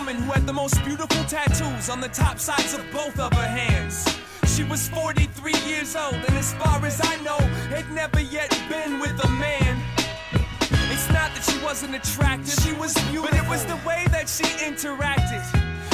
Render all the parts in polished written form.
woman who had the most beautiful tattoos on the top sides of both of her hands. She was 43 years old, and as far as I know, had never yet been with a man. It's not that she wasn't attractive, she was beautiful, but it was the way that she interacted.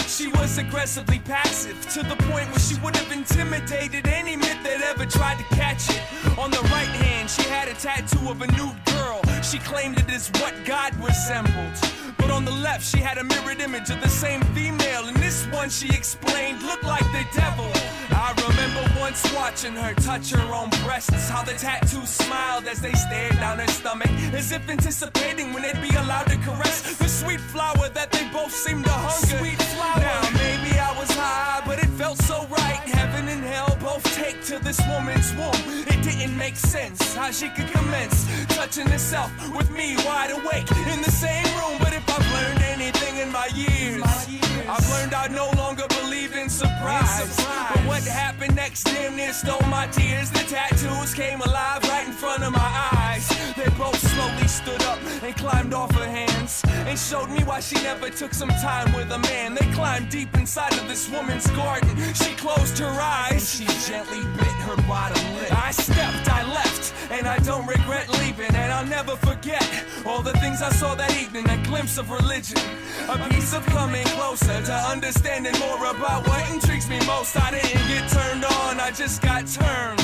She was aggressively passive, to the point where she would have intimidated any myth that ever tried to catch it. On the right hand, she had a tattoo of a nude girl. She claimed it is what God resembled. But on the left, she had a mirrored image of the same female, and this one, she explained, looked like the devil. I remember once watching her touch her own breasts, how the tattoo smiled as they stared down her stomach, as if anticipating when they'd be allowed to caress the sweet flower that they both seemed to hunger. Sweet flower. Now maybe I was high, but it felt so right. Heaven and hell both take to this woman's womb. It didn't make sense how she could commence touching herself with me wide awake in the same room. But if I've learned anything in my years, I've learned I no longer believe in surprise. But what happened next damn near stole my tears. The tattoos came alive right in front of my eyes. They both slowly stood up and climbed off her hands, and showed me why she never took some time with a man. They climbed deep inside of this woman's garden. She closed her eyes, she gently bit her bottom lip. I stepped, I left, and I don't regret leaving. And I'll never forget all the things I saw that evening. A glimpse of religion, a piece of coming closer to understanding more about what intrigues me most. I didn't get turned on, I just got turned.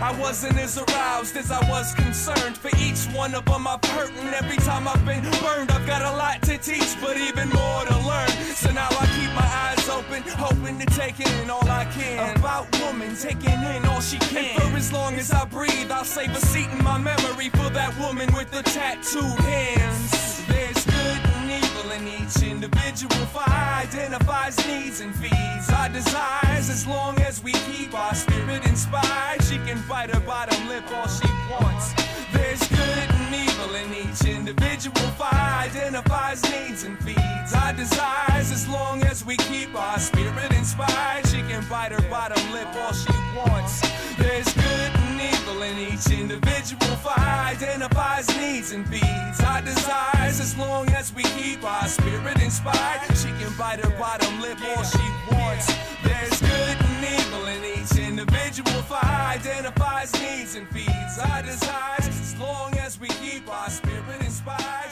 I wasn't as aroused as I was concerned. For each one of them I've hurt, and every time I've been burned, I've got a lot to teach, but even more to learn. So now I keep my eyes open, hoping to take in all I can about woman, taking in all she can. And for as long as I breathe, I'll save a seat in my memory for that woman with the tattooed hands. There's good and evil in each individual, for I identifies needs and feeds our desires. As long as we keep our spirit inspired, she can bite her bottom lip all she wants. There's good and evil in each individual, for I identifies needs and feeds our desires. As long as we keep our spirit inspired, she can bite her bottom lip all she wants. There's good and evil in each individual, for I identifies needs and feeds our desires. As long as we keep our spirit inspired, she can bite her bottom lip all she wants. There's good and evil in each individual, for I identifies needs and feeds our desires. As long as we keep our spirit inspired,